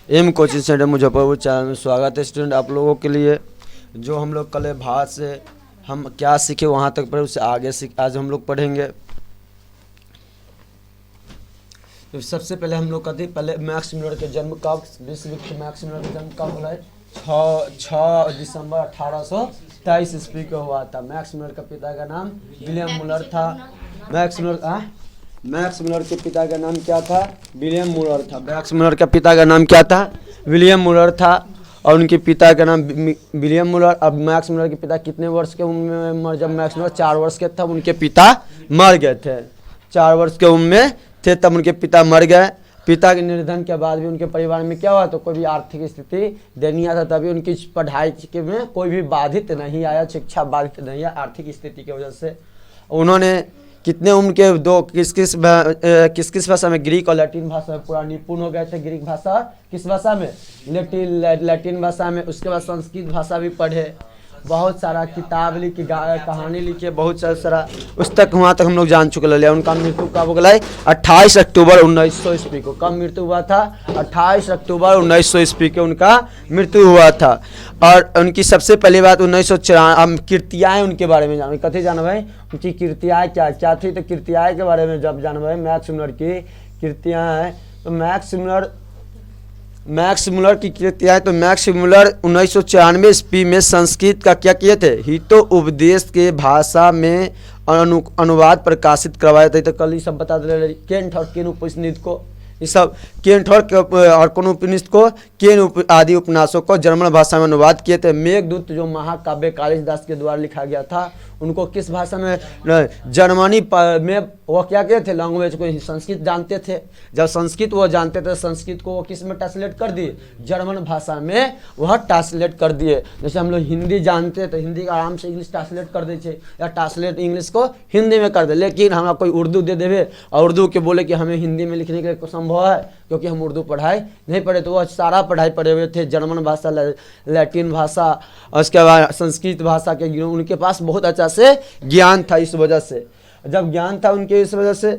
M coaching centre Muzaffarpur channel में स्वागत है स्टूडेंट आप लोगों के लिए। जो हम लोग कल भारत से हम क्या सीखे वहाँ तक पढ़े उससे आगे आज हम लोग पढ़ेंगे। तो सबसे पहले हम लोग कहते पहले मैक्स मुलर के जन्म कब, विश्व विख्यात मैक्स मुलर का जन्म कब हुआ है? 6 दिसंबर 1823 ईस्वी को हुआ था। मैक्स मुलर का पिता का नाम विलियम मुलर था। मैक्स मुलर के पिता का नाम क्या था? विलियम मुलर था। मैक्स मुलर का पिता का नाम क्या था? विलियम मुलर था और उनके पिता का नाम विलियम मुलर। अब मैक्स मुलर के पिता कितने वर्ष के उम्र में जब मैक्स मुलर 4 वर्ष के तब उनके पिता मर गए थे। 4 वर्ष के उम्र में थे तब उनके पिता मर गए। पिता के निधन के बाद भी उनके परिवार में क्या हुआ तो कोई भी आर्थिक स्थिति दयनीय था, तभी उनकी पढ़ाई के में कोई भी बाधित नहीं आया, शिक्षा बाधित नहीं आया आर्थिक स्थिति की वजह से। उन्होंने कितने उम्र के किस किस भाषा में? ग्रीक और लैटिन भाषा में पूरा निपुण हो गए थे। ग्रीक भाषा किस भाषा में? लैटिन भाषा में। उसके बाद संस्कृत भाषा भी पढ़े, बहुत सारा किताब लिखी, कहानी लिखी, बहुत सारा उस तक वहाँ तक हम लोग जान चुके हैं। उनका मृत्यु कब हो गया? 28 अक्टूबर 1900 ईस्वी को। कब मृत्यु हुआ था? 28 अक्टूबर 1900 ईस्वी को उनका मृत्यु हुआ था। और उनकी सबसे पहली बात 1994 कृतियाएँ उनके बारे में जानो। कथी जानो भाई? उनकी कृतियाँ क्या थी? तो कृतियाँ के बारे में जब जानो भाई मैक्स मुलर की कृतियाँ हैं तो मैक्स मुलर की कृतियाँ तो मैक्स मुलर 1994 ईस्वी में संस्कृत का क्या किए थे? हितो उपदेश के भाषा में अनुवाद प्रकाशित करवाए थे। तो कल ये सब बता दे केंट और केन उपनिषद को, ये सब केंट और कौन उपनिषद को, केन आदि उपन्यासों को जर्मन भाषा में अनुवाद किए थे। मेघदूत जो महाकाव्य कालिदास के द्वारा लिखा गया था उनको किस भाषा में? जर्मनी में। वो क्या कहते थे? लैंग्वेज को संस्कृत जानते थे। जब संस्कृत वो जानते थे संस्कृत को वो किस में ट्रांसलेट कर दिए? जर्मन भाषा में वह ट्रांसलेट कर दिए। जैसे हम लोग हिंदी जानते तो हिंदी का आराम से इंग्लिश ट्रांसलेट कर दीजिए या ट्रांसलेट इंग्लिश को हिंदी में कर दे। लेकिन हमें कोई उर्दू दे देवे और उर्दू के बोले कि हमें हिंदी में लिखने के लिए संभव है क्योंकि हम उर्दू पढ़ाई नहीं पढ़े, तो वह सारा पढ़ाई पढ़े हुए थे। जर्मन भाषा, लैटिन भाषा और उसके बाद संस्कृत भाषा के उनके पास बहुत अच्छा से ज्ञान था। इस वजह से जब ज्ञान था उनके इस वजह से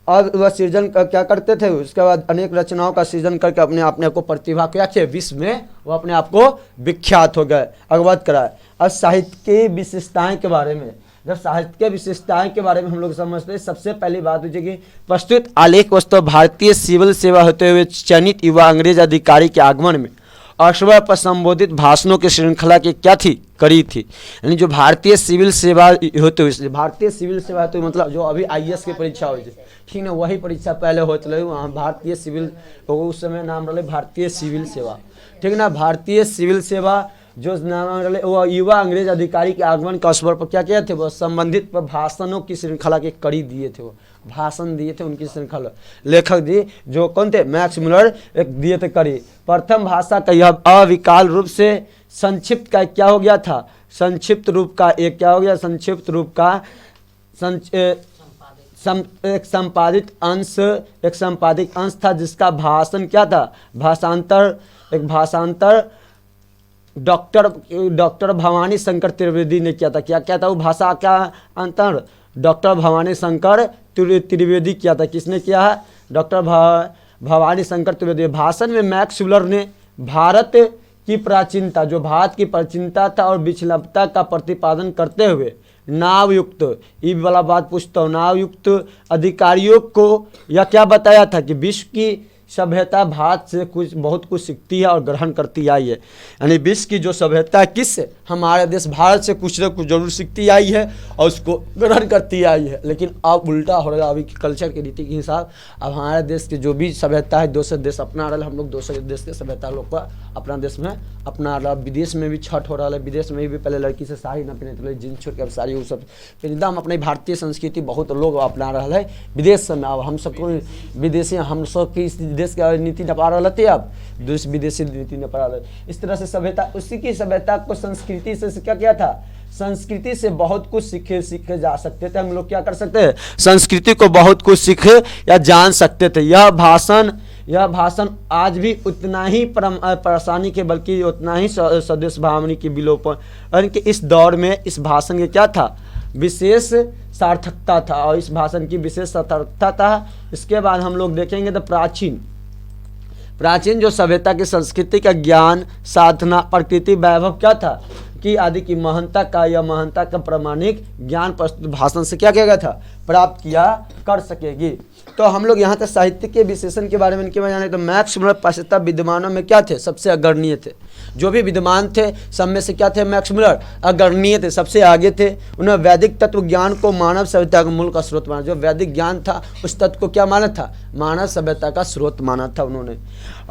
और वह सृजन क्या करते थे, उसके बाद अनेक रचनाओं का सृजन करके अपने को प्रतिभा क्या थे विश्व में वो अपने आप को विख्यात हो गए, अवगत कराए। और साहित्य की विशेषताएं के बारे में, जब साहित्य के विशेषताएं के बारे में हम लोग समझते हैं सबसे पहली बात होती है कि प्रस्तुत आलेख वस्तु भारतीय सिविल सेवा होते हुए चयनित युवा अंग्रेज अधिकारी के आगमन में अवसर पर संबोधित भाषणों की श्रृंखला की क्या थी? करी थी। यानी जो भारतीय सिविल सेवा होते हुए, भारतीय सिविल सेवा होते हुए मतलब जो अभी IAS की परीक्षा हुई थी, ठीक ना, वही परीक्षा पहले होते रहे वहाँ भारतीय सिविल, उस समय नाम रहे भारतीय सिविल सेवा, ठीक ना। भारतीय सिविल सेवा जो नाम रहे वो युवा अंग्रेज अधिकारी के आगमन के अवसर पर क्या किए थे? वो संबंधित भाषणों की श्रृंखला के कड़ी दिए थे, वो भाषण दिए थे उनकी श्रृंखला। लेखक दी जो कौन थे? मैक्स मुलर एक दिए थे कड़ी। प्रथम भाषा का यह अविकल रूप से संक्षिप्त का क्या हो गया था? संक्षिप्त रूप का एक क्या हो गया? संक्षिप्त रूप का एक संपादित अंश था जिसका भाषण क्या था? भाषांतर डॉक्टर भवानी शंकर त्रिवेदी ने किया था। क्या था वो भाषा का अंतर? डॉक्टर भवानी शंकर त्रिवेदी किया था। किसने किया है? डॉक्टर भवानी शंकर त्रिवेदी। भाषण में मैक्स मुलर ने भारत की प्राचीनता, जो भारत की प्राचीनता था और विक्षिप्तता का प्रतिपादन करते हुए नावयुक्त, ये वाला बात पूछता हूँ, नावयुक्त अधिकारियों को यह क्या बताया था कि विश्व की सभ्यता भारत से बहुत कुछ सीखती है और ग्रहण करती आई है। यानी विश्व की जो सभ्यता है किससे? हमारे देश भारत से कुछ न कुछ जरूर सीखती आई है और उसको ग्रहण करती आई है। लेकिन अब उल्टा हो रहा है, अभी कल्चर की रीति के हिसाब अब हमारे देश की जो भी सभ्यता है दूसरे देश अपना रहा है, हम लोग दूसरे देश के सभ्यता लोग को अपना देश में अपना रहा। विदेश में भी छठ हो रहा है, विदेश में भी पहले लड़की से साड़ी न पहने थे, जींस छोड़ के अब साड़ी वो सब एकदम अपनी भारतीय संस्कृति बहुत लोग अपना रहा है विदेश में। अब हम सबको विदेशी हम सब की देश का नीति न पा रहा थे, अब विदेशी नीति न पा रहा। इस तरह से सभ्यता, उसी की सभ्यता को संस्कृति से क्या किया था? संस्कृति से बहुत कुछ सीखे जा सकते थे। हम लोग क्या कर सकते हैं? संस्कृति को बहुत कुछ सीखे या जान सकते थे। यह भाषण आज भी उतना ही परेशानी के बल्कि उतना ही स्वदेश भावना की विलोपन। इस दौर में इस भाषण के क्या था? विशेष सार्थकता था और इस भाषण की विशेष सार्थकता था। इसके बाद हम लोग देखेंगे तो प्राचीन जो सभ्यता की संस्कृति का ज्ञान, साधना, प्रकृति, वैभव क्या था कि आदि की महानता का या महानता का प्रमाणिक ज्ञान प्रस्तुत भाषण से क्या किया गया था, प्राप्त किया कर सकेगी। तो हम लोग यहाँ तक साहित्य के विशेषण के बारे में इनके जाने तो मैक्स मुलर पाश्चात्य विद्वानों में क्या थे, सबसे अग्रणीय थे। जो भी विद्वान थे सब में से क्या थे, मैक्स मुलर अग्रणीय थे, सबसे आगे थे। उन्होंने वैदिक तत्व ज्ञान को मानव सभ्यता का मूल का स्रोत माना। जो वैदिक ज्ञान था उस तत्व को क्या माना था, मानव सभ्यता का स्रोत माना था उन्होंने।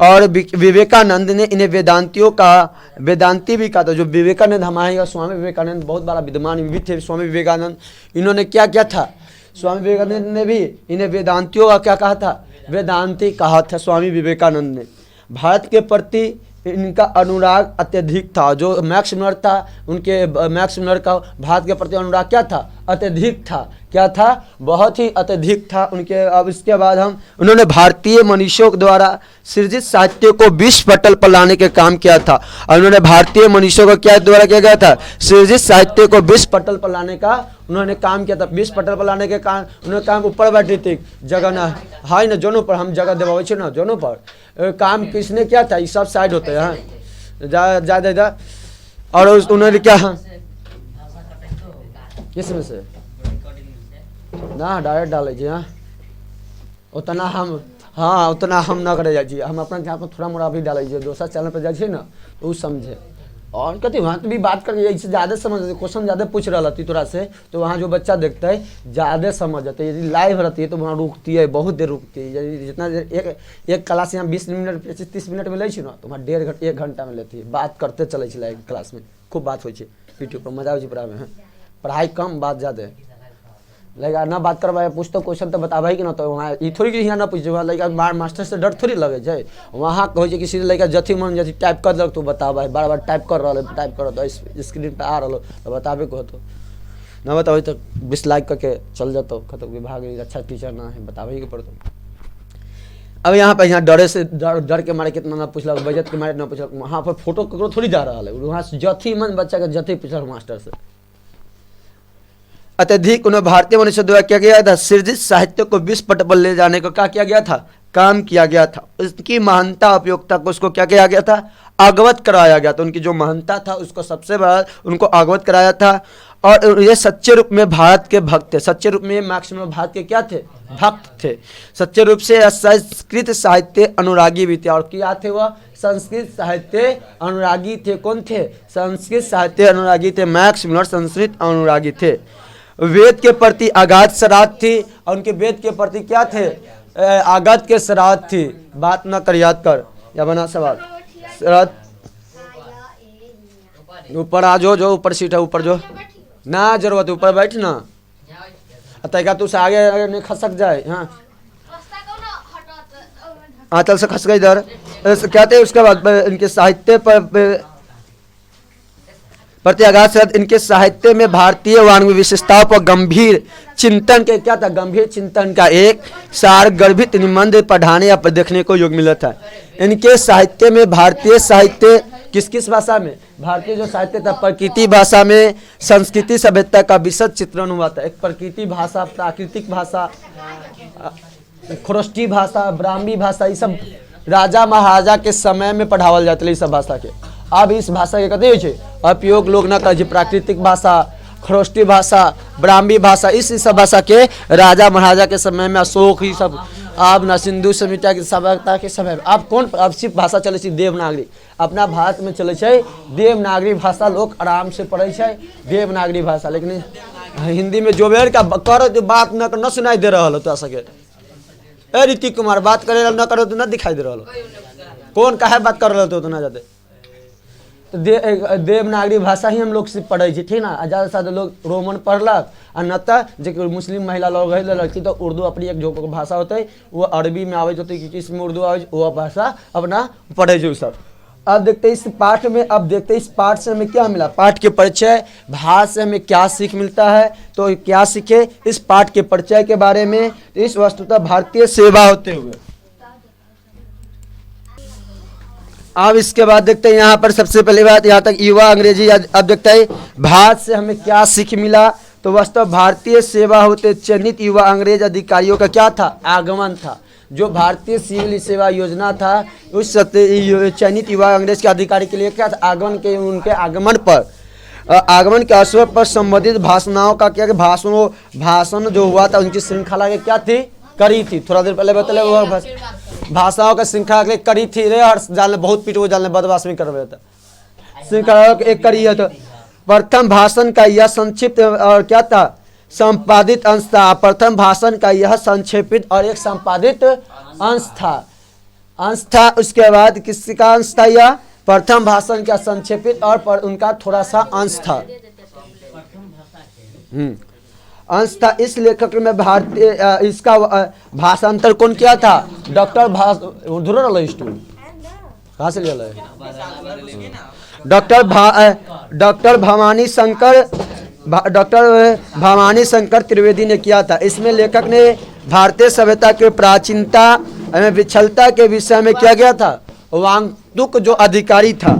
और विवेकानंद ने इन्हें वेदांतियों का वेदांती भी कहा था। जो विवेकानंद हमारे स्वामी विवेकानंद बहुत बड़ा विद्वान भी थे। स्वामी विवेकानंद इन्होंने क्या किया था, स्वामी विवेकानंद ने भी इन्हें वेदांतियों का क्या कहा था, वेदांती कहा था स्वामी विवेकानंद ने। भारत के प्रति इनका अनुराग अत्यधिक था। जो मैक्स मुलर था उनके मैक्स मुलर का भारत के प्रति अनुराग क्या था, अत्यधिक था। क्या था, बहुत ही अत्यधिक था उनके। अब इसके बाद उन्होंने भारतीय मनीषियों द्वारा सृजित साहित्य को विश्व पटल पर लाने के काम किया था। और उन्होंने भारतीय मनीषियों को क्या द्वारा किया गया था, सृजित साहित्य को विश्व पटल पर लाने का उन्होंने काम किया था। विश्व पटल पर लाने के कारण उन्होंने काम ऊपर बैठी थी जगह ना हाई ना जोनों पर हम जगह देवावे छे ना जोनों पर काम किसने किया था, ये सब साइड होते हैं ज़्यादा। और उन्होंने क्या किस में से ना डायरेक्ट डाले जी, हाँ उतना हम ना करे जाइए, हम अपना यहाँ पर थोड़ा मोड़ा भी डालिए। दूसरा चैनल पर जाइए ना तो वो समझे। और कहते वहाँ तो भी बात करके इससे ज़्यादा समझ, क्वेश्चन ज़्यादा पूछ रहा थी तोरा से, तो वहाँ जो बच्चा देखता है ज़्यादा समझ जाता है। यदि लाइव रहती है तो वहाँ रुकती है, बहुत देर रुकती है। यदि जितना देर एक क्लास यहाँ 20 मिनट 25-30 मिनट में ले ना, तो वहाँ 1.5 घंटा में लेती है। बात करते चले एक क्लास में खूब बात हो यूट्यूब पर, मजा हो पढ़ाई में। पढ़ाई कम बात ज़्यादा है। लगा ना बात करवा पूछ तो क्वेश्चन तो बताबा कि ना, तो वहाँ ये थोड़ी कि यहाँ ना पूछ लड़का मास्टर से डर थोड़ी लगे जाए। वहाँ कहे कि सीधे लड़का जथी मन जथी टाइप कर दक तो बताबा, बार बार टाइप कर रहा तो स्क्रीन पर आ रहा तो बताबे को तो ना बताओ तो 20 लाइक करके चल जाता खत्म विभाग अच्छा टीचर ना है बताबे के पड़ता। अब यहाँ पर डरे से डर के मारे कितना ना पूछल, बजट के मारे ना पूछल। वहाँ पर फोटो ककरो थोड़ी जा रहा है, वहाँ जथी मन बच्चा के जथी पूछल मास्टर से। अत्यधिक उन्हें भारतीय मनुष्य द्वारा किया गया था, सृजित साहित्य को विश्व पटल पर ले जाने को क्या किया गया था, काम किया गया था। उसकी महानता उपयोगिता को उसको क्या किया गया था, अवगत कराया गया था। उनकी जो महानता था उसको सबसे बड़ा उनको अवगत कराया था। और ये सच्चे रूप में भारत के भक्त थे। सच्चे रूप में मैक्सिमम भारत के क्या थे, भक्त थे। सच्चे रूप से संस्कृत साहित्य अनुरागी भी थे। और क्या थे वह, संस्कृत साहित्य अनुरागी थे। कौन थे, संस्कृत साहित्य अनुरागी थे। मैक्स मुलर संस्कृत अनुरागी थे। वेद के प्रति अगाध श्रद्धा थी। और उनके वेद के प्रति क्या थे, आगाध के श्रद्धा थी। बात न कर, याद कर या बना सवाल। ऊपर आ जो ऊपर सीट है, ऊपर जो ना जरूरत ऊपर बैठ ना, तैका तू से आगे नहीं खसक जाए। हाँ आंचल से खस गई इधर। क्या थे उसके बाद इनके साहित्य पर प्रति अगाध श्रद्धा। इनके साहित्य में भारतीय वाङ्मय विशेषताओं पर गंभीर चिंतन के क्या था, गंभीर चिंतन का एक सार गर्भित निबंध पढ़ाने या देखने को योग मिला था। इनके साहित्य में भारतीय साहित्य किस किस भाषा में, भारतीय जो साहित्य था प्रकृति भाषा में संस्कृति सभ्यता का विशद चित्रण हुआ था। एक प्रकृति भाषा, प्राकृतिक भाषा, खरोष्टी भाषा, ब्राह्मी भाषा, ये सब राजा महाराजा के समय में पढ़ावल जाते इस सब भाषा के। अब इस भाषा के कते होय उपयोग लोग न कर, प्राकृतिक भाषा, खरोष्टी भाषा, ब्राह्मी भाषा, इस सब भाषा के राजा महाराजा के समय में अशोक ही सब। अब न सिंधु सभ्यता के सभ्यता के समय में अब कौन, अब सिर्फ भाषा चले देवनागरी। अपना भारत में चले देवनागरी भाषा, लोग आराम से पढ़े देवनागरी भाषा। लेकिन हिंदी में जो बेर का कर बात न सुनाई दे रहा तो सके। ए ऋतिक कुमार बात करे न करो तो न दिखाई दे रहा, कौन काहे बात कर रहे तो ना ज़्यादा। तो देवनागरी भाषा ही हम लोग से पढ़े, ठीक ना। ज़्यादा से ज़्यादा लोग रोमन पढ़लक, और न तो मुस्लिम महिला लोग लड़की तो उर्दू अपनी एक जो भाषा होता है वो अरबी में आवे होती है, इसमें उर्दू आवे वो भाषा अपना पढ़े जो सब। अब देखते इस पाठ में, अब देखते इस पाठ से हमें क्या मिला, पाठ के परिचय, भाष से हमें क्या सीख मिलता है। तो क्या सीखे इस पाठ के परिचय के बारे में, तो इस वस्तुतः भारतीय सेवा होते हुए। अब इसके बाद देखते हैं यहाँ पर सबसे पहली बात यहाँ तक युवा अंग्रेजी। अब देखते हैं भाष से हमें क्या सीख मिला, तो वास्तव भारतीय सेवा होते चयनित युवा अंग्रेज अधिकारियों का क्या था? आगमन था। जो भारतीय सिविल सेवा योजना था उस चयनित युवा अंग्रेज के अधिकारी के लिए क्या था? आगमन के उनके आगमन के अवसर पर संबंधित भाषणों का क्या भाषण जो हुआ था उनकी श्रृंखला के क्या थी? करी थी। थोड़ा देर पहले बतले वो भाषाओं का श्रृंखला के करी थी रे, और जान बहुत पीट वो जान बदमाश में कर रहे थे। श्रृंखला एक करी है। तो प्रथम भाषण का यह संक्षिप्त और क्या था? संपादित अंश था। प्रथम भाषण का यह संक्षेपित और एक संपादित अंश था। उसके बाद किसका अंश था? यह प्रथम भाषण का संक्षेपित और उनका थोड़ा सा अंश था। अंश था। इस लेखक में भारतीय इसका भाषांतर कौन किया था? डॉक्टर कहाँ से लिया? डॉक्टर भवानी शंकर त्रिवेदी ने किया था। इसमें लेखक ने भारतीय सभ्यता के प्राचीनता एवं विच्छलता के विषय में क्या गया था? वांगतुक जो अधिकारी था,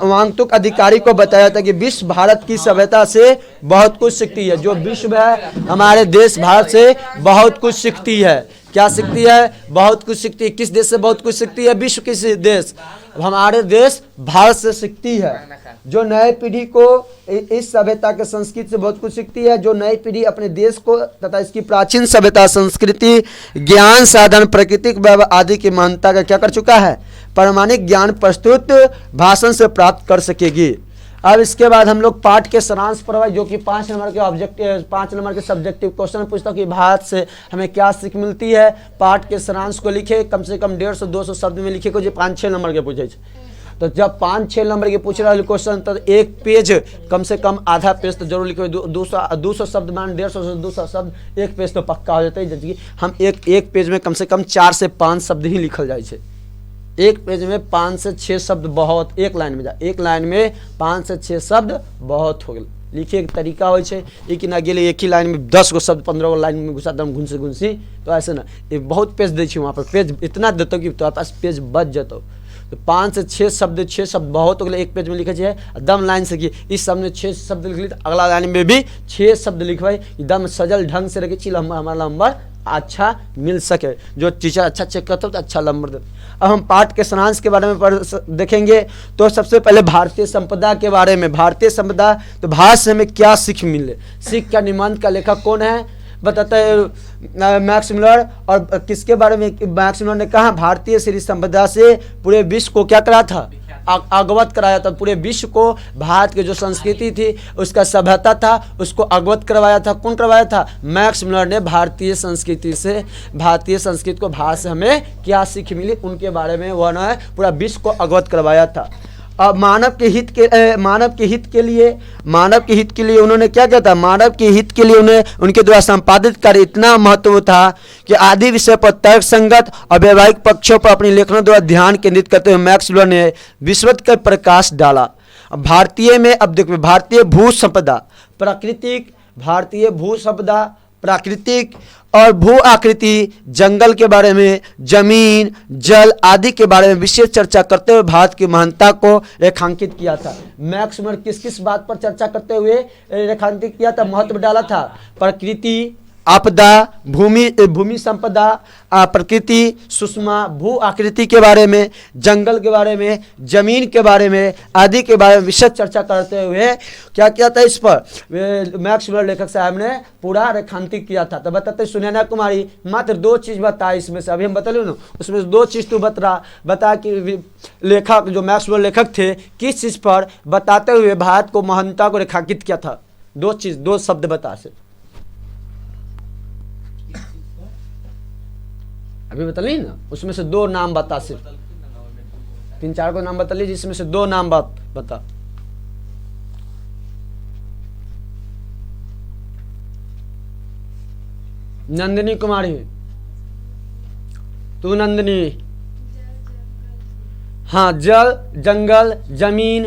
वांगतुक अधिकारी को बताया था कि विश्व भारत की सभ्यता से बहुत कुछ सीखती है। जो विश्व है हमारे देश भारत से बहुत कुछ सीखती है। क्या सीखती है? बहुत कुछ सीखती है। किस देश से बहुत कुछ सीखती है? विश्व किस देश? हमारे देश भारत से सीखती है। जो नए पीढ़ी को इस सभ्यता के संस्कृति से बहुत कुछ सीखती है। जो नई पीढ़ी अपने देश को तथा इसकी प्राचीन सभ्यता, संस्कृति, ज्ञान साधन, प्राकृतिक वैभव आदि की महानता का क्या कर चुका है? प्रामाणिक ज्ञान प्रस्तुत भाषण से प्राप्त कर सकेगी। अब इसके बाद हम लोग पाठ के सारांश पर, जो कि 5 नंबर के ऑब्जेक्टिव, 5 नंबर के सब्जेक्टिव क्वेश्चन पूछता हूँ कि भारत से हमें क्या सीख मिलती है। पाठ के सारांश को लिखे, कम से कम 150-200 शब्द में लिखे को, जो 5-6 नंबर के पूछे। तो जब 5-6 नंबर के पूछ रहा है क्वेश्चन, तो एक पेज कम से कम आधा पेज तो जरूर लिखे। 200 शब्द मान 150 से 200 शब्द एक पेज तो पक्का हो जाता है। जबकि हम एक पेज में कम से कम 4 से 5 शब्द ही लिखल जाए छे। एक पेज में 5 से 6 शब्द बहुत, एक लाइन में 5 से 6 शब्द बहुत हो गए। लिखे के तरीका हो छे, एक ना गेले एक ही लाइन में 10 गो शब्द 15 गो लाइन में घुसा दम घुंसी तो ऐसे ना, ये बहुत पेज दे छी। वहाँ पर पेज इतना देते कि तुम्हारे पास पेज बच जतो। तो 5 से 6 शब्द बहुत हो गए। एक पेज में लिखे छे दम लाइन से कि इस शब्द में 6 शब्द लिख ली, तो अगला लाइन में भी 6 शब्द लिखवाई, एकदम सजल ढंग से रखे चीज हमारा नंबर अच्छा मिल सके। जो टीचर अच्छा चेक करता हो तो अच्छा नंबर देते। अब हम पाठ के सारांश के बारे में देखेंगे। तो सबसे पहले भारतीय संपदा के बारे में। भारतीय संपदा, तो भारत से हमें क्या सीख मिले? सीख का निबंध का लेखक कौन है बताते हैं? Max Muller. और किसके बारे में मैक्स मुलर ने कहा? भारतीय श्री संपदा से पूरे विश्व को क्या करा था? अवगत कराया था। पूरे विश्व को भारत की जो संस्कृति थी, उसका सभ्यता था, उसको अवगत करवाया था। कौन करवाया था? मैक्स मुलर ने। भारतीय संस्कृति को, भारत से हमें क्या सीख मिली, उनके बारे में वह ने पूरा विश्व को अवगत करवाया था। अब मानव के हित के लिए उन्होंने क्या किया था? मानव के हित के लिए उन्हें उनके द्वारा संपादित कार्य इतना महत्व था कि आदि विषय पर तर्क संगत और वैवाहिक पक्षों पर अपनी लेखनों द्वारा ध्यान केंद्रित करते हुए मैक्स मुलर ने विश्वत का प्रकाश डाला। भारतीय में अब देखो, भारतीय भू संपदा, प्राकृतिक और भू आकृति, जंगल के बारे में, जमीन, जल आदि के बारे में विशेष चर्चा करते हुए भारत की महानता को रेखांकित किया था। मैक्स मुलर किस बात पर चर्चा करते हुए रेखांकित किया था, महत्व डाला था? प्रकृति, आपदा, भूमि संपदा, प्रकृति, सुषमा, भू आकृति के बारे में, जंगल के बारे में, जमीन के बारे में आदि के बारे में विशेष चर्चा करते हुए क्या किया था? इस पर मैक्स मुलर लेखक साहब ने पूरा रेखांकित किया था। तो बताते सुनैना कुमारी मात्र 2 चीज बता, इसमें से अभी हम बता ना, उसमें से 2 चीज तू बता कि लेखक जो मैक्स मुलर लेखक थे किस चीज पर बताते हुए भारत को महानता को रेखांकित किया था। 2 शब्द बता से अभी बता ली ना, उसमें से 2 नाम बता। सिर्फ 3-4 को नाम बता ली, जिसमें से 2 नाम बता। नंदिनी कुमारी, तू नंदिनी। हाँ, जल, जंगल, जमीन,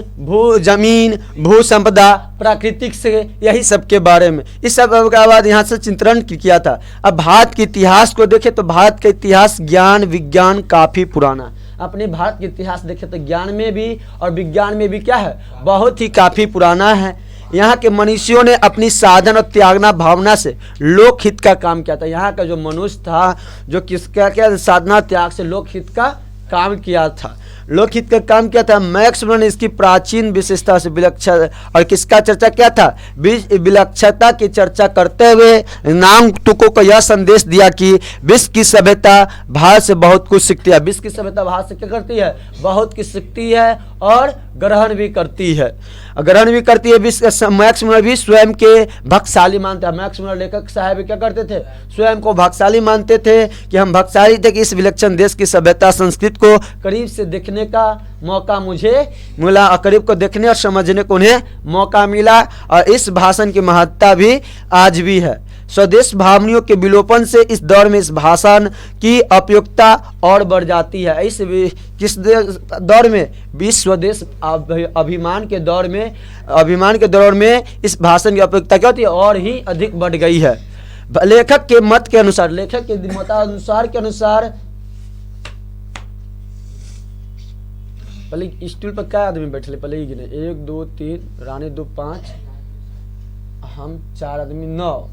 भू संपदा, प्राकृतिक से, यही सब के बारे में। इस सब के बाद यहाँ से चित्रण किया था। अब भारत के इतिहास को देखें तो भारत का इतिहास ज्ञान विज्ञान काफी पुराना। अपने भारत के इतिहास देखें तो ज्ञान में भी और विज्ञान में भी क्या है? बहुत ही काफी पुराना है। यहाँ के मनुष्यों ने अपनी साधन और त्यागना भावना से लोकहित का काम किया था। यहाँ का जो मनुष्य था जो किसका क्या साधना त्याग से लोकहित का काम किया था, लोकहित का काम किया था। मैक्स मुलर ने इसकी प्राचीन विशेषता से विलक्षण और किसका चर्चा किया था, विलक्षणता की चर्चा करते हुए नाम तुकों को यह संदेश दिया कि विश्व की सभ्यता भारत से बहुत कुछ सीखती है। विश्व की सभ्यता भारत से क्या करती है, बहुत कुछ सीखती है और ग्रहण भी करती है, ग्रहण भी करती है। मैक्स मुलर भी स्वयं के भक्तशाली मानते हैं। मैक्स मुलर लेखक साहब क्या करते थे, स्वयं को भक्तशाली मानते थे कि हम भक्तशाली थे कि इस विलक्षण देश की सभ्यता संस्कृति को करीब से देखने का मौका मुझे मिला, करीब को देखने और समझने को उन्हें मौका मिला। और इस भाषण की महत्ता भी आज भी है। स्वदेश भावनियों के विलोपन से इस दौर में इस भाषण की उपयुक्तता और बढ़ जाती है। इस किस दौर में, विश्व स्वदेश अभिमान के दौर में इस भाषण की उपयुक्तता क्या होती है, और ही अधिक बढ़ गई है। लेखक के मत के अनुसार, लेखक के मतानुसार के अनुसार, पहले स्टूल पर क्या आदमी बैठे, पहले ही गिने 1 2 3, रानी 2 5, हम 4 आदमी 9,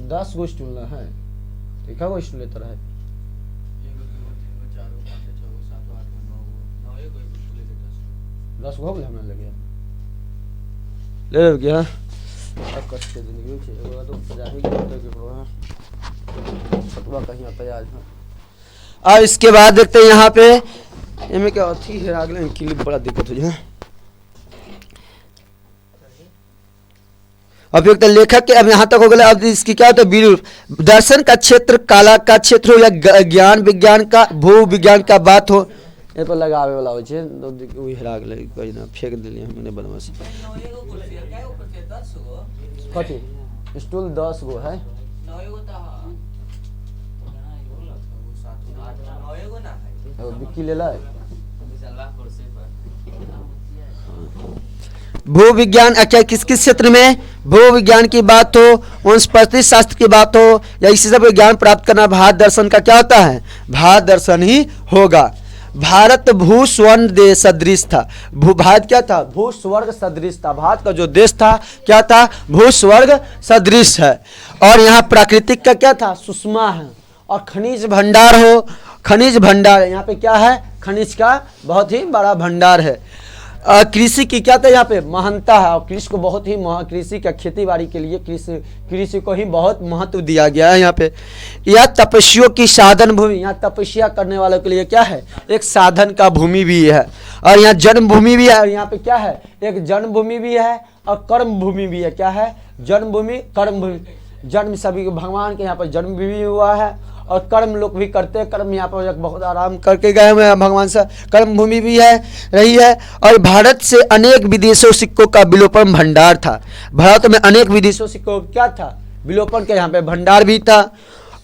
10 गो स्टूल है। देखा वो स्टूल लेता है 10 गो हमें लगे ले गया कष्ट जिंदगी तो कहीं आता है आज। और इसके बाद देखते हैं यहाँ पे इनमें क्या होती है, अगले क्लिप बड़ा दिक्कत हो जाए। अब एक लेखक के अब यहाँ तक हो गया। अब इसकी क्या होता है, दर्शन का क्षेत्र, कला का क्षेत्र हो या ज्ञान विज्ञान का भू विज्ञान का बात हो, ए पर लगावे वाला हो छे तो वही हरा गेलै कोई ना फेंक देलिए हमने बदमाशी। कथी स्टूल 10 गो है, बिक्की ले ला। भू विज्ञान क्या किस किस क्षेत्र में भू विज्ञान की बात हो, वनस्पति शास्त्र की बात हो या इसी सब ज्ञान प्राप्त करना भारत दर्शन का क्या होता है, भारत दर्शन ही होगा। भारत भू स्वर्ण देश सदृश था। भारत क्या था, भू स्वर्ग सदृश था। भारत का जो देश था क्या था, भू स्वर्ग सदृश है। और यहाँ प्राकृतिक का क्या था, सुषमा है। और खनिज भंडार हो, खनिज भंडार यहाँ पे क्या है, खनिज का बहुत ही बड़ा भंडार है। कृषि की क्या था यहाँ पे, महानता है। और कृषि को बहुत ही कृषि का खेती बाड़ी के लिए कृषि को ही बहुत महत्व दिया गया है यहाँ पे। यह तपस्वियों की साधन भूमि, यहाँ तपस्या करने वालों के लिए क्या है, एक साधन का भूमि भी है। और यहाँ जन्मभूमि भी है। और यहाँ पे क्या है, एक जन्मभूमि भी है और कर्म भूमि भी है। क्या है, जन्मभूमि कर्म भूमि। जन्म सभी भगवान के यहाँ पर जन्म भी हुआ है और कर्म लोग भी करते हैं। कर्म यहाँ पर बहुत आराम करके गए हुए हैं भगवान से, कर्म भूमि भी है रही है। और भारत से अनेक विदेशों सिक्कों का विलोपन भंडार था। भारत में अनेक विदेशों सिक्कों क्या था, विलोपन के यहाँ पे भंडार भी था।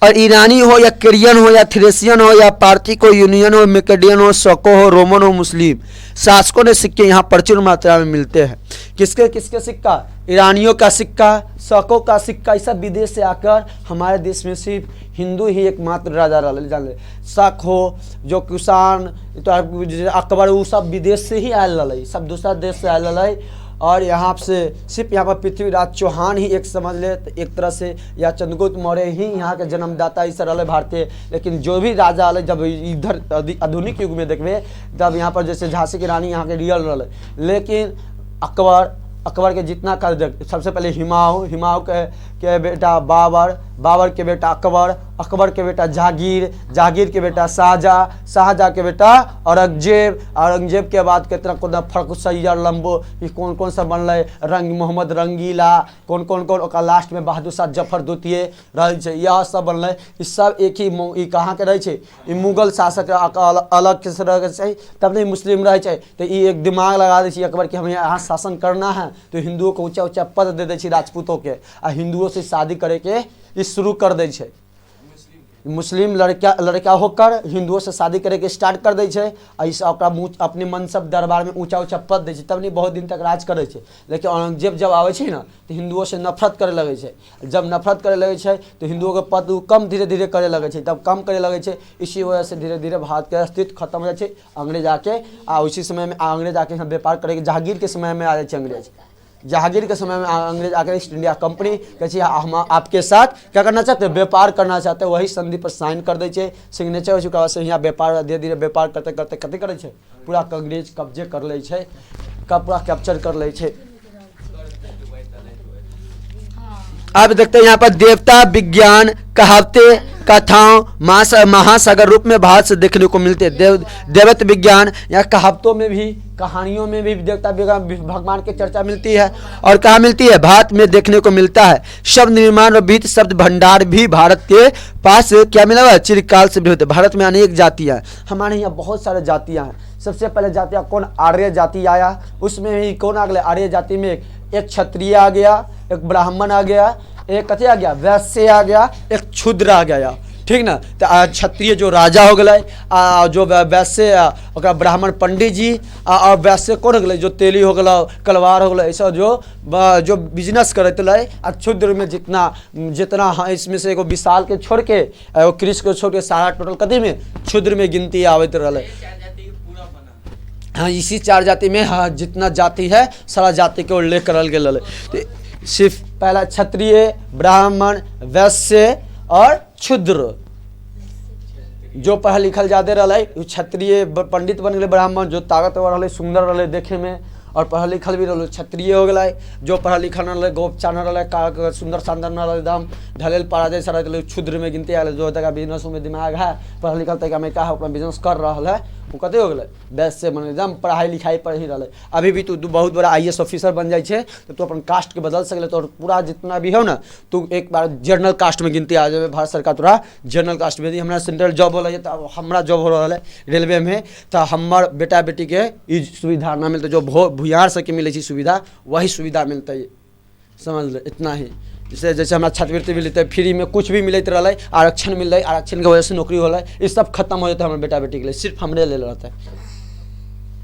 और ईरानी हो या केरियन हो या थ्रेसियन हो या पार्थिक हो, यूनियन हो, मेकेडियन हो, सोको हो, रोमन हो, मुस्लिम शासकों ने सिक्के यहाँ प्रचुर मात्रा में मिलते हैं। किसके किसके सिक्का, ईरानियों का सिक्का, शकों का सिक्का। ये सब विदेश से आकर हमारे देश में सिर्फ हिंदू ही एकमात्र राजा रहे। जान ले शक हो, जो कुषाण तो अकबर, वो सब विदेश से ही आयल रहे, सब दूसरा देश से आयल रहे। और यहाँ से सिर्फ यहाँ पर पृथ्वीराज चौहान ही एक समझ ले एक तरह से, या चंद्रगुप्त मौर्य ही यहाँ के जन्मदाता इस रहे भारतीय। लेकिन जो भी राजा रहे, जब इधर आधुनिक युग में देखबे तब यहाँ पर जैसे झांसी की रानी यहाँ के रियल रहे। लेकिन अकबर के जितना कर, सबसे पहले हिमायू के बेटा बाबर के बेटा अकबर के बेटा जहांगीर के बेटा शाहजहाँ के बेटा औरंगजेब के बाद कितना फर्क सैयद लंबो, कौन कौन सा बनल, मोहम्मद रंगीला, कौन कौन लास्ट में बहादुर शाह जफर द्वितीय रहे, यह सब बनल। ई सब एक ही कहाँ के रहे, मुगल शासक अलग से रहे, तब नहीं मुस्लिम रहे। तो ये एक दिमाग लगा दी अकबर के हमें यहाँ शासन करना है तो हिंदुओं को ऊंचा ऊंचा पद दे दी राजपूतों के, आ हिंदुओं से शादी करे के शुरू कर दै छै। मुस्लिम लड़का होकर हिंदुओं से शादी करे के स्टार्ट कर दै छै। अपने मनसब दरबार में ऊंचा ऊंचा पद दै छै, तब नहीं बहुत दिन तक राज करे छै। लेकिन औरंगजेब जब आवे छै ना तो हिंदुओं से नफरत करे लगे छै। जब नफरत करे लगे छै तो हिंदुओं के पद कम धीरे धीरे करे लगे छै, तब कम करे लगे छै। इसी वजह से धीरे धीरे भारत के अस्तित्व खत्म हो जाए। अंग्रेज आके उसी समय में अंग्रेज आके यहाँ व्यापार करे, जहांगीर के समय में आ जाए अंग्रेज। जहांगीर के समय में अंग्रेज आकर ईस्ट इंडिया कंपनी कहै हम आपके साथ क्या करना चाहते हैं, व्यापार करना चाहते हैं, वही संधि पर साइन कर दै छै, सिग्नेचर हो चुका से यहाँ व्यापार धीरे धीरे व्यापार करते करते कथी करे छै, पूरा अंग्रेज कब्जे कर ले छै, पूरा कैप्चर कर ले छै। अब देखते हैं यहाँ पर देवता विज्ञान कहावतें कथाओं महासागर रूप में भारत से देखने को मिलते हैं। देवता विज्ञान या कहावतों में भी, कहानियों में भी देवता भगवान की चर्चा मिलती है। और कहाँ मिलती है, भारत में देखने को मिलता है। शब्द निर्माण और विविध शब्द भंडार भी भारत के पास क्या मिला हुआ है, चिरकाल से भी होते। भारत में अनेक जातियाँ, हमारे यहाँ बहुत सारे जातियाँ हैं। सबसे पहले जातियाँ कौन, आर्य जाति आया, उसमें भी कौन आ गया, आर्य जाति में एक क्षत्रिय आ गया, एक ब्राह्मण आ गया, एक कथी आ गया, वैश्य आ गया, एक क्षुद्र आ गया, ठीक ना। तो क्षत्रिय जो राजा हो गए, जो वैश्य ब्राह्मण पंडित जी, और वैश्य कौन हो गए, जो तेली हो गए, कलवार हो गए, ऐसा जो बिजनेस करते रहे। और क्षुद्र में जितना इसमें से एगो विशाल के छोड़ के कृष्ण को छोड़ के सारा टोटल कथी में क्षुद्र में गिनती आवत रहे। हाँ, इसी 4 जाति में हाँ जितना जाति है सारा जाति के उल्लेख करल गेल। सिर्फ पहला क्षत्रिय, ब्राह्मण, वैश्य और क्षुद्र। जो पढ़ल लिखल ज्यादा रहा क्षत्रिय पंडित बन गए, ब्राह्मण जो ताकतवर रहा, सुंदर रहा देखे में और पढ़ल लिखल भी रहा क्षत्रिय हो गए। जो पढ़ल लिखल न रहा, गोप चान रहा, सुंदर शानदार न रहा, एकदम ढलेल पारा जैसा रहे, क्षुद्र में गिनती आए। जो तक बिजनेस में दिमाग है, पढ़ल लिखल तक में का अपना बिजनेस कर रहा है, वो कते हो गए वैश्य से बन, एकदम पढ़ाई लिखाई पर ही रहा। अभी भी तू बहुत बड़ा IAS ऑफिसर बन जाए तो तू अपन कास्ट के बदल सकले। तो पूरा जितना भी हो ना, तू एक बार जनरल कास्ट में गिनती आ जाए। भारत सरकार तोरा जनरल कास्ट में दी। हमारा सेंट्रल जॉब हो रहा है, तो हमारा जॉब हो रहा है रेलवे में, तो हमार बेटा बेटी के ई सुविधा ना मिलते, जो भूयार से मिले सुविधा वही सुविधा मिलता है, समझ ले। इतना ही जैसे हमारा छात्रवृत्ति मिलते है, फ्री में कुछ भी मिलते रहा, आरक्षण मिल रहा है, आरक्षण की वजह से नौकरी हो रहा है, ये सब खत्म हो जाता है हमारे बेटा बेटी के लिए, सिर्फ हमरे ले रहता है।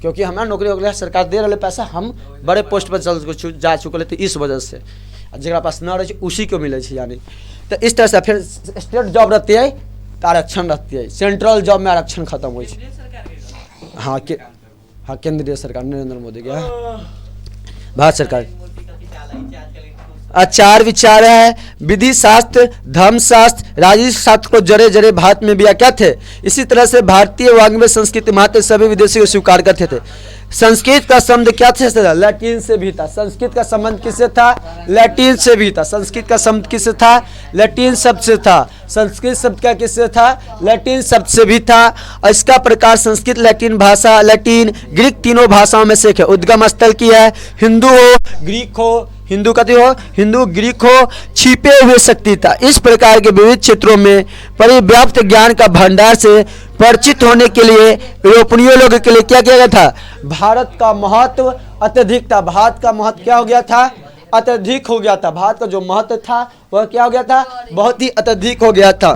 क्योंकि हमारा नौकरी हो गया, सरकार दे रहे पैसा, हम बड़े पोस्ट पर जा चुके थे, इस वजह से जरा पास न रहे उसी को मिले यानी। तो इस तरह से फिर स्टेट जॉब रहती है तो आरक्षण रहती है, सेंट्रल जॉब में आरक्षण खत्म हो। हाँ हाँ, केंद्रीय सरकार नरेंद्र मोदी के, भारत सरकार। आचार विचार है, विधि शास्त्र, धर्म शास्त्र, राजनीतिक शास्त्र को जड़े जड़े भारत में भी क्या थे। इसी तरह से भारतीय वाङ्मय संस्कृति महत्व सभी विदेशी को स्वीकार करते थे। संस्कृत का संबंध क्या था, लैटिन से भी था। संस्कृत का संबंध किससे था, लैटिन से भी था। संस्कृत का संबंध किससे था, लैटिन शब्द से था। संस्कृत शब्द का किससे था, लैटिन शब्द से भी था। और इसका प्रकार संस्कृत, लैटिन भाषा, लैटिन, ग्रीक तीनों भाषाओं में से है। उद्गम स्थल की है, हिंदू हो, ग्रीक हो, हिंदू कहते हो, हिंदू ग्रीक हो, छिपे हुए शक्ति था। इस प्रकार के विविध क्षेत्रों में परिव्याप्त ज्ञान का भंडार से परिचित होने के लिए यूरोपीय लोगों के लिए क्या किया गया था, भारत का महत्व अत्यधिक था। भारत का महत्व क्या हो गया था, अत्यधिक हो गया था। भारत का जो महत्व था वह क्या हो गया था, बहुत ही अत्यधिक हो गया था।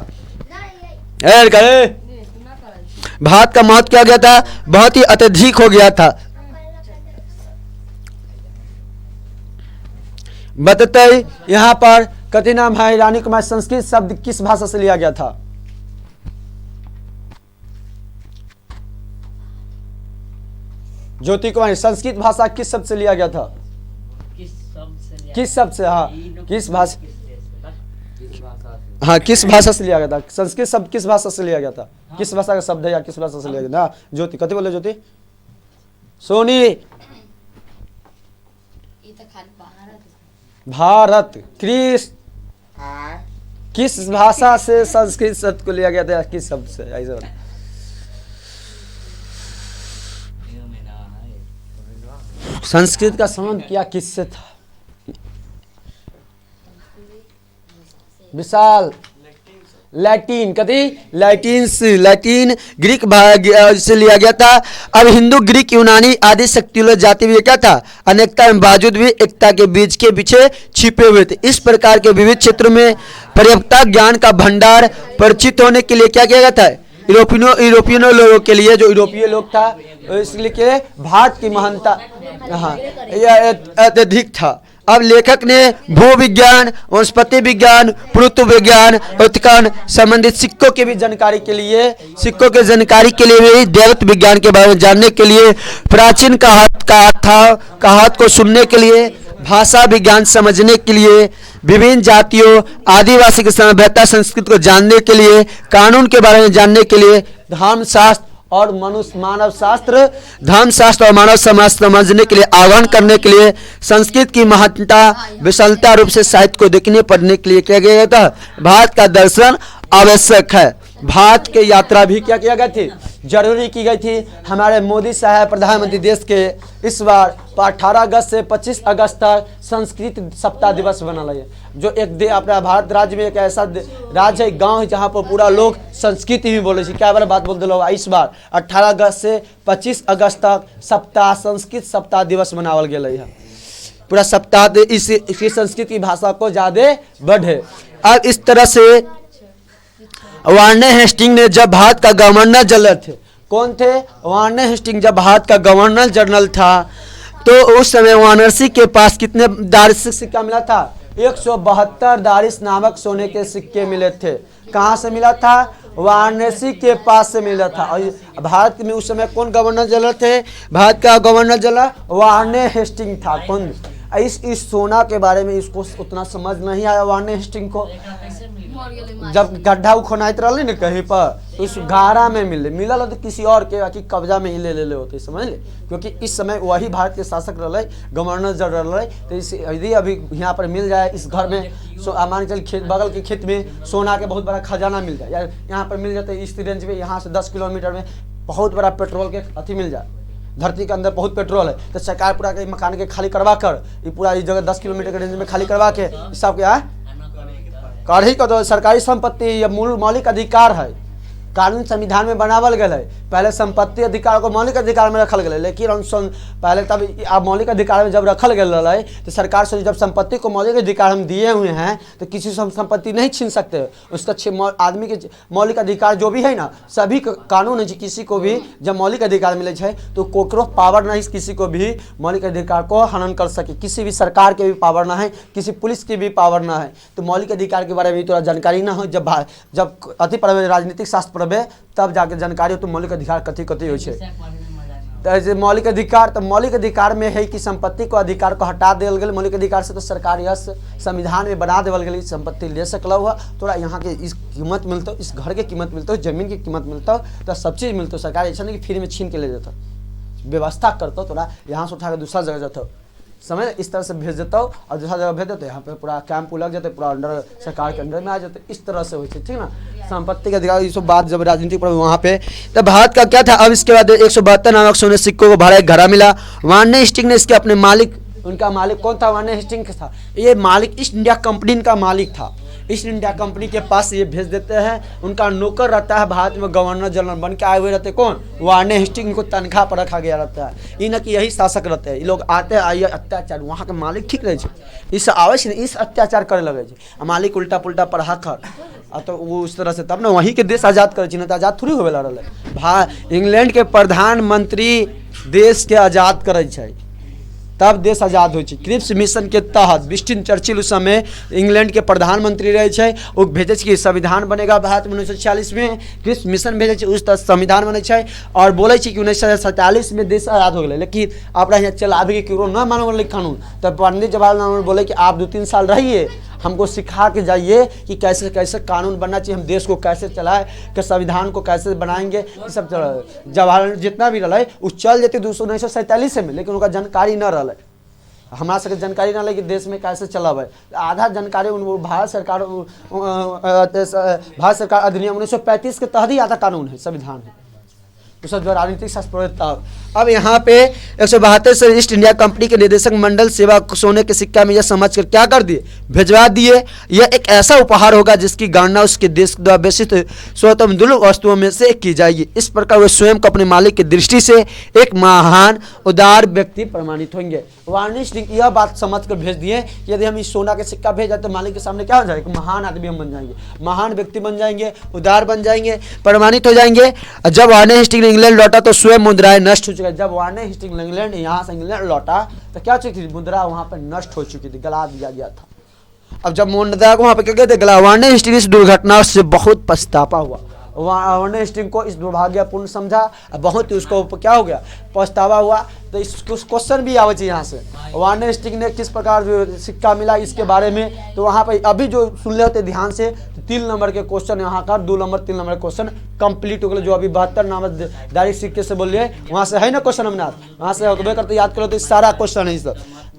भारत का महत्व क्या हो गया था, बहुत ही अत्यधिक हो गया था। बताते यहाँ पर कथी नाम है, रानी कुमार, संस्कृत शब्द किस भाषा से लिया गया था, ज्योति कुमार, संस्कृत भाषा किस शब्द से लिया गया था, किस शब्द से, हाँ किस भाषा, हाँ किस भाषा से लिया गया था, संस्कृत शब्द किस भाषा से लिया गया था, किस भाषा का शब्द है या किस भाषा से लिया गया था। ज्योति कथी बोले, ज्योति सोनी, भारत, किस भाषा से संस्कृत शब्द को लिया गया था, किस शब्द से, ऐसा संस्कृत का संबंध क्या किससे था, विशाल, लैटिन, कथी लैटिन ग्रीक से लिया गया था। अब हिंदू, ग्रीक, यूनानी आदि शक्तियों जाति भी क्या था, अनेकता में बावजूद भी एकता के बीच के पीछे छिपे हुए थे। इस प्रकार के विविध क्षेत्रों में पर्याप्त ज्ञान का भंडार परिचित होने के लिए क्या किया गया था, यूरोपियनों लोगों के लिए, जो यूरोपीय लोग था, इसलिए भारत की महानता हाँ अत्यधिक था। अब लेखक ने भू विज्ञान, वनस्पति विज्ञान, पुरातत्व विज्ञान, उत्खनन संबंधित सिक्कों की भी जानकारी के लिए, सिक्कों के जानकारी के लिए भी, देवत्व विज्ञान के बारे में जानने के लिए, प्राचीन कहावत को सुनने के लिए, भाषा विज्ञान समझने के लिए, विभिन्न जातियों आदिवासी की सभ्यता संस्कृति को जानने के लिए, कानून के बारे में जानने के लिए, धर्मशास्त्र और मानव शास्त्र, धर्मशास्त्र और मानव समाज समझने के लिए, आह्वान करने के लिए, संस्कृत की महत्ता विशालता रूप से साहित्य को देखने पढ़ने के लिए क्या किया गया था। भारत का दर्शन आवश्यक है। भारत की यात्रा भी क्या किया गया थी, जरूरी की गई थी। हमारे मोदी साहब प्रधानमंत्री देश के इस बार 18 अगस्त से 25 अगस्त तक संस्कृत सप्ताह दिवस बना है, जो एक अपना भारत राज्य में एक ऐसा राज्य है, गांव है, जहां पर पूरा लोग संस्कृत ही बोले। क्या बार बात बोलते लोग। इस बार 18 अगस्त से 25 अगस्त तक सप्ताह संस्कृत सप्ताह दिवस मनावल गया है। पूरा सप्ताह इसी संस्कृत की भाषा को ज्यादा बढ़े। अब इस तरह से वार्ने हेस्टिंग ने जब भारत का गवर्नर जनरल थे, कौन थे, वार्ने हेस्टिंग जब भारत का गवर्नर जनरल था, तो उस समय वाराणसी के पास कितने दारिश सिक्का मिला था, 172 दारिश नामक सोने के सिक्के मिले थे। कहाँ से मिला था, वाराणसी के पास से मिला था। और भारत में उस समय कौन गवर्नर जनरल थे, भारत का गवर्नर जनरल वार्ने हेस्टिंग था। कौन, इस सोना के बारे में इसको उतना समझ नहीं आया वार्ने हेस्टिंग को। जब गड्ढा उखनाइत रहा ना कहीं पर, उस गारा में मिला तो किसी और के कब्जा में ही ले होते, समझ ले। क्योंकि इस समय वही भारत के शासक रहे, गवर्नर जनरल रहे। तो इस यदि अभी यहाँ पर मिल जाए इस घर में, मान चल खेत बगल के खेत में सोना के बहुत बड़ा खजाना मिल जाए, या यहाँ पर मिल जाते इस रेंज में, यहाँ से 10 किलोमीटर में बहुत बड़ा पेट्रोल के अथी मिल जाए, धरती के अंदर बहुत पेट्रोल है, तो सरकार पूरा के मकान के खाली करवा कर, ये पूरा इस जगह 10 किलोमीटर के रेंज में खाली करवा के सब क्या कर ही तो सरकारी संपत्ति या मूल मौलिक अधिकार है। कानून संविधान में बनावल गया है। पहले संपत्ति अधिकार को मौलिक अधिकार में रखल गया, लेकिन पहले तब अब मौलिक अधिकार में जब रखल गया है, तो सरकार से जब संपत्ति को मौलिक अधिकार हम दिए हुए हैं, तो किसी से हम संपत्ति नहीं छीन सकते। उसका आदमी के मौलिक अधिकार जो भी है ना, सभी कानून है, किसी को भी जब मौलिक अधिकार मिले है तो कोकरो पावर नहीं किसी को भी मौलिक अधिकार को हनन कर सके। किसी भी सरकार के भी पावर ना है, किसी पुलिस की भी पावर ना है। तो मौलिक अधिकार के बारे में थोड़ा जानकारी ना हो, जब अति पढ़े राजनीतिक शास्त्र पढ़े तब जाके जानकारी हो तो मौलिक अधिकार कथी कथी हो छै। तो मौलिक अधिकार, तो मौलिक अधिकार में है कि संपत्ति को अधिकार को हटा देल गया। मौलिक अधिकार से तो सरकार यह संविधान में बना देवल गई, संपत्ति ले सकल हुआ, थोड़ा यहाँ के इस कीमत मिलता, इस घर के कीमत मिलता, जमीन की कीमत मिलता, तो सब चीज़ मिलता। सरकार ऐसा नहीं कि फ्री में छीन के ले जाता, व्यवस्था करता, थोड़ा यहाँ से उठा के दूसरा जगह जाता, समझ इस तरह से भेज देता हूँ, और दूसरा जगह भेज देते यहाँ पे पूरा कैंप लग जाते, पूरा अंडर सरकार के अंडर में आ जाते। इस तरह से हो, ठीक ना। संपत्ति का अधिकार ये सब बात जब राजनीति पर वहाँ पे, तब भारत का क्या था। अब इसके बाद 172 नामक सोने सिक्कों को भारत घड़ा मिला। वार्ने हेस्टिंग ने इसके अपने मालिक, उनका मालिक कौन था, वार्ने हेस्टिंग था। ये मालिक ईस्ट इंडिया कंपनी का मालिक था। ईस्ट इंडिया कंपनी के पास ये भेज देते हैं। उनका नौकर रहता है, भारत में गवर्नर जनरल बन के आए हुए रहते, कौन, वार्ने हेस्टिंग को तनख्वाह पर रखा गया रहता है। इन कि यही शासक रहते हैं। ये लोग आते हैं, आइए अत्याचार, वहाँ के मालिक ठीक रहे, इस आवश्य इस अत्याचार करे लगे, मालिक उल्टा पुल्टा पढ़ा कर, तो वो उस तरह से तब ना वहीं के देश आज़ाद करे, तो आज़ाद थोड़ी होवे रहे। इंग्लैंड के प्रधानमंत्री देश के आज़ाद करे, तब देश आज़ाद हो। क्रिप्स मिशन के तहत विंस्टन चर्चिल उस समय इंग्लैंड के प्रधानमंत्री रहे, वो भेजे कि संविधान बनेगा भारत में 1946 में। क्रिप्स मिशन भेजे, उस तरह संविधान बने और बोले कि 1947 में देश आज़ाद हो गए। लेकिन अपना यहाँ चला भी कि न मानो कानून, तब पंडित जवाहरलाल नेहरू बोले कि आप 2-3 साल रहिए, हमको सिखा के जाइए कि कैसे कैसे कानून बनना चाहिए, हम देश को कैसे चलाए, कि संविधान को कैसे बनाएंगे। ये सब जवाहरलाल जितना भी रहा वो चल जाते 1947 में, लेकिन उनका जानकारी न रहा। हमारा सबके जानकारी ना लगे देश में कैसे चलावे, आधा जानकारी भारत सरकार अधिनियम 1935 के तहत ही आधा कानून है, संविधान है, तो सब राजनीतिक शास्त्र। अब यहाँ पे 172 से ईस्ट इंडिया कंपनी के निदेशक मंडल सेवा सोने के सिक्का में यह समझ कर क्या कर दिए, भिजवा दिए। यह एक ऐसा उपहार होगा जिसकी गणना उसके देश द्वारा बेसित स्वतंत्र वस्तुओं में से की जाएगी। इस प्रकार वे स्वयं को अपने मालिक की दृष्टि से एक महान उदार व्यक्ति प्रमाणित होंगे। वार्ने हेस्टिंग यह बात समझ कर भेज दिए, यदि हम इस सोना के सिक्का भेज जाए तो मालिक के सामने क्या हो जाएगा, महान आदमी हम बन जाएंगे, महान व्यक्ति बन जाएंगे, उदार बन जाएंगे, प्रमाणित हो जाएंगे। जब वार्ने हेस्टिंग इंग्लैंड लौटा तो स्वयं मुद्राएं नष्ट हो चुकी। जब वार्ने हेस्टिंग इंग्लैंड यहाँ से इंग्लैंड लौटा तो क्या चुकी थी, मुद्रा वहाँ पर नष्ट हो चुकी थी, गला दिया गया था। अब जब मुद्रा को वहाँ पे क्या कहते गला, वार्ने हेस्टिंग इस दुर्घटना से बहुत पछतावा हुआ। वार्न हेस्टिंग को इस दुर्भाग्यपूर्ण समझा, बहुत ही उसको क्या हो गया, पछतावा हुआ। तो इस क्वेश्चन भी आवे यहाँ से, वार्न हेस्टिंग ने किस प्रकार सिक्का मिला इसके बारे में। तो वहाँ पर अभी जो सुन ले होते ध्यान से, तो 3 नंबर के क्वेश्चन यहाँ का 2 नंबर 3 नंबर क्वेश्चन कंप्लीट हो गए। जो अभी 72 नामधारी सिक्के से बोलिए वहाँ से है ना क्वेश्चन, हमने वहाँ से होते करते याद करो तो सारा क्वेश्चन है इस।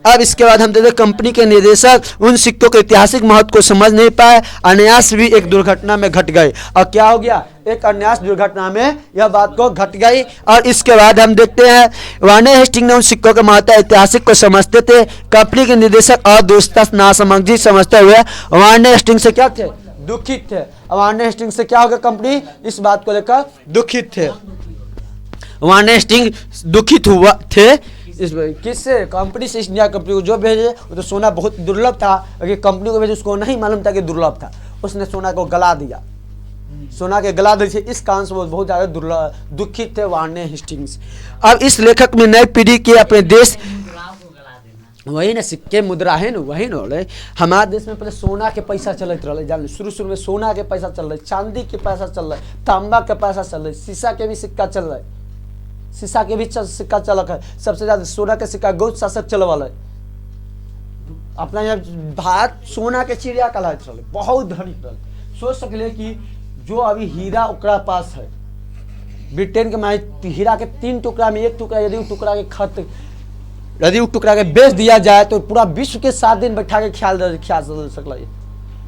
अब इसके बाद हम देखते कंपनी के निदेशक उन सिक्कों के ऐतिहासिक महत्व को समझ नहीं पाए, अनायास भी एक दुर्घटना में घट गए। और क्या हो गया, एक अनायास दुर्घटना में यह बात को घट गई। और इसके बाद हम देखते हैं वार्न हेस्टिंग ने उन सिक्कों के महत्व ऐतिहासिक को समझते थे। कंपनी के निदेशक और दोस्ता नासमझी समझते हुए वार्न हेस्टिंग से क्या थे, दुखित थे। वार्न हेस्टिंग से क्या हो गया, कंपनी इस बात को लेकर दुखित थे। वार्न हेस्टिंग दुखित हुआ थे इस किससे, कंपनी से। इंडिया कंपनी को जो भेजे वो तो सोना बहुत दुर्लभ था, अगर कंपनी को भेजे उसको नहीं मालूम था कि दुर्लभ था, उसने सोना को गला दिया, सोना के गला दी। इस कारण से वो बहुत ज़्यादा दुखित थे वार्न हेस्टिंग्स। अब इस लेखक में नई पीढ़ी के अपने देश, वही ना सिक्के मुद्रा है ना, वही ना हमारे देश में पहले सोना के पैसा चलते रहा, जान शुरू में सोना के पैसा चल रहा है, चांदी के पैसा चल रहा है, तांबा के पैसा चल रहा है, शीशा के भी सिक्का चल रहा है, शीशा के भी सिक्का चलक है। सबसे ज्यादा सोना के सिक्का गौत शासक चल वाला है। अपना यहाँ भारत सोना के चिड़िया कहलाते रहे, बहुत धनिक रहे। सोच सकले कि जो अभी हीरा ओकरा पास है, ब्रिटेन के माने हीरा के 3 टुकड़ा में 1 टुकड़ा यदि टुकड़ा के खत यदि उस टुकड़ा के बेच दिया जाए तो पूरा विश्व के 7 दिन बैठा के ख्याल सकला,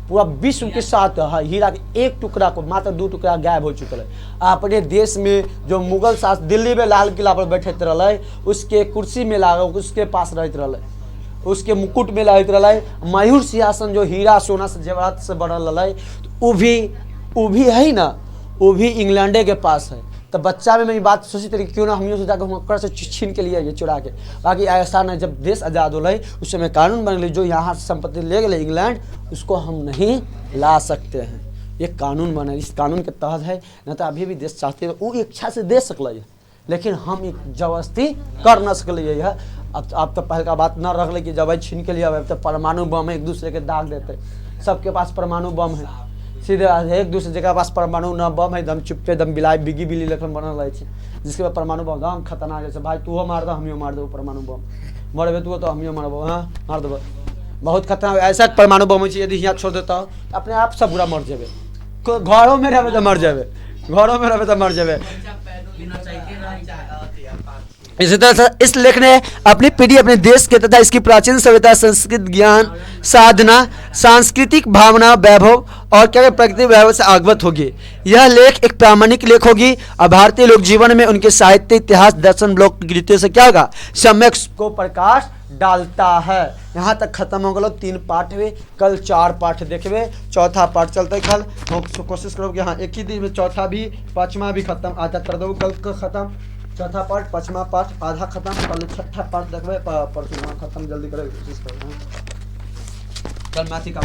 पूरा विश्व के साथ हीरा के 1 टुकड़ा को मात्र 2 टुकड़ा गायब हो चुका है। अपने देश में जो मुगल शासक दिल्ली में लाल किला पर बैठे रहे, उसके कुर्सी में लगा उसके पास रहते रहे, उसके मुकुट में रहते रहे, मयूर सिंहासन जो हीरा सोना से जेवरात से बनल रहे, वो भी है ना, वो भी इंग्लैंडे के पास है। तो बच्चा में मेरी बात सोची तरी क्यों ना हम जाकर हम से छीन के लिए ये चुरा के। बाकी ऐसा नहीं, जब देश आज़ाद हो उस समय कानून बन गई, जो यहाँ संपत्ति ले गए इंग्लैंड उसको हम नहीं ला सकते हैं, ये कानून बने, इस कानून के तहत है। न तो अभी भी देश चाहते हैं वो इच्छा से दे सकल, लेकिन हम एक जबरदस्ती कर न सकलिए है। अब तो पहले का बात न रख ले कि जब छीन के लिए अब तो परमाणु बम है, एक दूसरे के दाग देते, सबके पास परमाणु बम है, सीधे एक दूसरे जगह पास परमाणु न बम है, दम चुप्पे दम बिलाई बिगी बिली लखन बनल रहे, जिसके बाद परमाणु बम दम खतरनाक, जैसे भाई तू मार दो हमियो मार दो परमाणु बम, मरबे तू तो हमियो मारबो, हाँ मार दो, बहुत खतरनाक। ऐसा परमाणु बम यदि यहाँ छोड़ देता हो अपने आप सब बुरा मर जाए, घरों में रहे तो मर जाए, घरों में रहे तो मर जाए। इसी तरह से इस लेख ने अपनी पीढ़ी अपने देश के तथा इसकी प्राचीन सभ्यता, संस्कृत, ज्ञान, साधना, सांस्कृतिक भावना, वैभव और क्या प्रकृति वैभव से अवगत होगी। यह लेख एक प्रामाणिक लेख होगी और भारतीय लोक जीवन में उनके साहित्य, इतिहास, दर्शन, लोक कृतियों से क्या होगा, सम्यक को प्रकाश डालता है। यहाँ तक खत्म हो गलो 3 पाठ हुए, कल 4 पाठ देखवे, चौथा पाठ चलते कल। कोशिश करो कि हाँ एक ही दिन में चौथा भी 5वां भी खत्म आधा कर दो, कल का खत्म चौथा पाठ, 5वां पाठ आधा खत्म, कल 6ठा पाठ देखबे, परसों खत्म जल्दी करे कोशिश करो। कल मैथी का